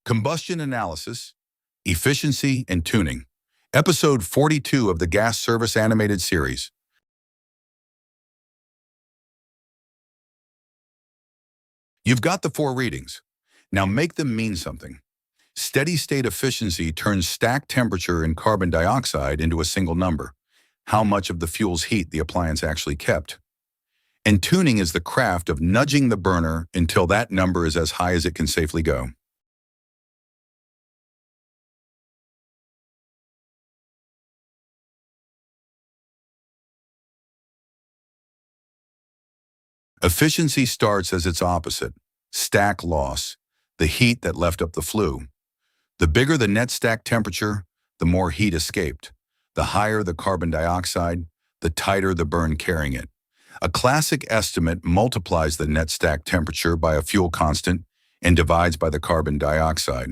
Combustion Analysis, Efficiency and Tuning. Episode 42 of the Gas Service Animated Series. You've got the four readings. Now make them mean something. Steady-state efficiency turns stack temperature and carbon dioxide into a single number, how much of the fuel's heat the appliance actually kept. And tuning is the craft of nudging the burner until that number is as high as it can safely go. Efficiency starts as its opposite, stack loss, the heat that left up the flue. The bigger the net stack temperature, the more heat escaped. The higher the carbon dioxide, the tighter the burn carrying it. A classic estimate multiplies the net stack temperature by a fuel constant and divides by the carbon dioxide.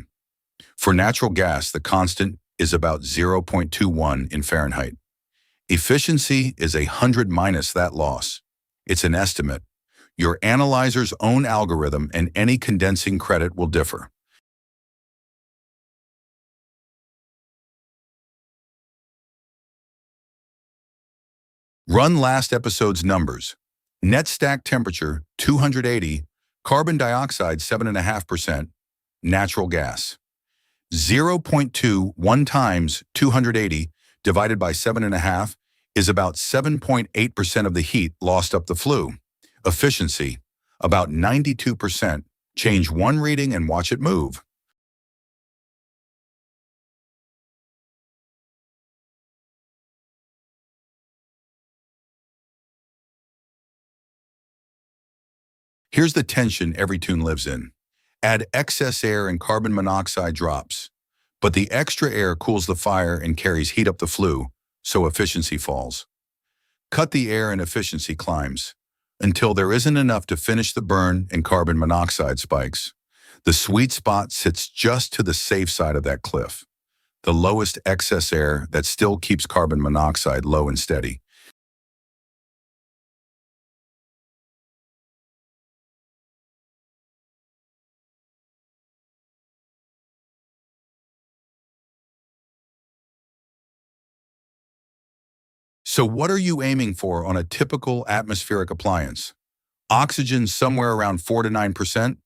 For natural gas, the constant is about 0.21 in Fahrenheit. Efficiency is 100 minus that loss. It's an estimate. Your analyzer's own algorithm and any condensing credit will differ. Run last episode's numbers. Net stack temperature, 280, carbon dioxide, 7.5%, natural gas. 0.21 times 280 divided by 7.5 is about 7.8% of the heat lost up the flue. Efficiency, about 92%. Change one reading and watch it move. Here's the tension every tune lives in. Add excess air and carbon monoxide drops, but the extra air cools the fire and carries heat up the flue, so efficiency falls. Cut the air and efficiency climbs, until there isn't enough to finish the burn and carbon monoxide spikes. The sweet spot sits just to the safe side of that cliff, the lowest excess air that still keeps carbon monoxide low and steady. So what are you aiming for on a typical atmospheric appliance? Oxygen somewhere around 4 to 9%,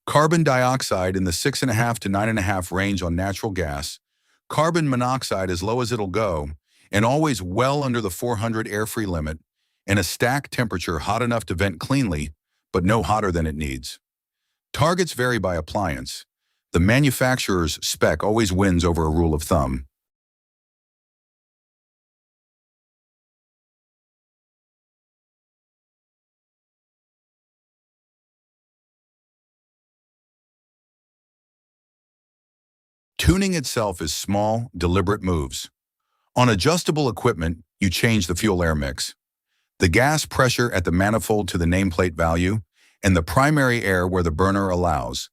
carbon dioxide in the 6.5 to 9.5 range on natural gas, carbon monoxide as low as it'll go, and always well under the 400 air-free limit, and a stack temperature hot enough to vent cleanly, but no hotter than it needs. Targets vary by appliance. The manufacturer's spec always wins over a rule of thumb. Tuning itself is small, deliberate moves. On adjustable equipment, you change the fuel-air mix, the gas pressure at the manifold to the nameplate value, and the primary air where the burner allows.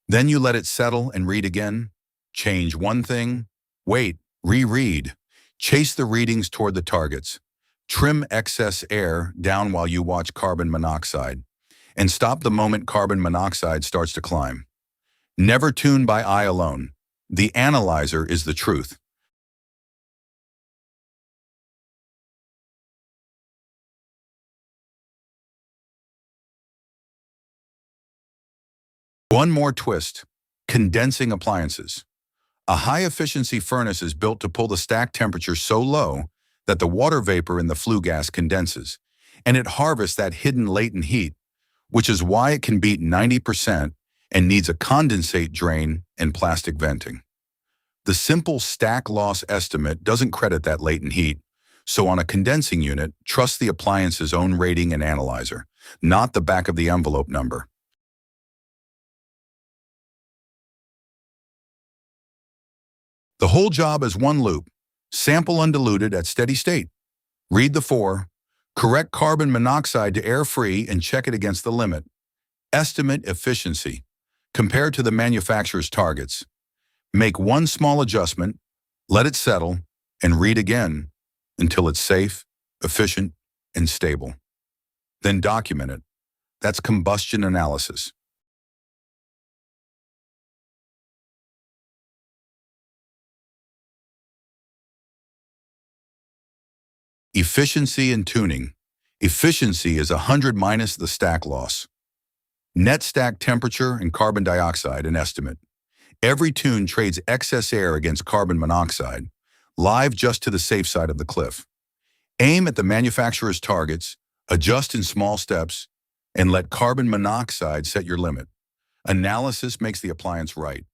Then you let it settle and read again. Change one thing, wait, reread. Chase the readings toward the targets. Trim excess air down while you watch carbon monoxide. And stop the moment carbon monoxide starts to climb. Never tune by eye alone. The analyzer is the truth. One more twist, condensing appliances. A high-efficiency furnace is built to pull the stack temperature so low that the water vapor in the flue gas condenses, and it harvests that hidden latent heat, which is why it can beat 90% and needs a condensate drain and plastic venting. The simple stack loss estimate doesn't credit that latent heat, so on a condensing unit, trust the appliance's own rating and analyzer, not the back of the envelope number. The whole job is one loop. Sample undiluted at steady state. Read the four. Correct carbon monoxide to air-free and check it against the limit. Estimate efficiency. Compared to the manufacturer's targets. Make one small adjustment, let it settle, and read again until it's safe, efficient, and stable. Then document it. That's combustion analysis. Efficiency and tuning. Efficiency is 100 minus the stack loss. Net stack temperature and carbon dioxide an estimate. Every tune trades excess air against carbon monoxide, live just to the safe side of the cliff. Aim at the manufacturer's targets, adjust in small steps, and let carbon monoxide set your limit. Analysis makes the appliance right.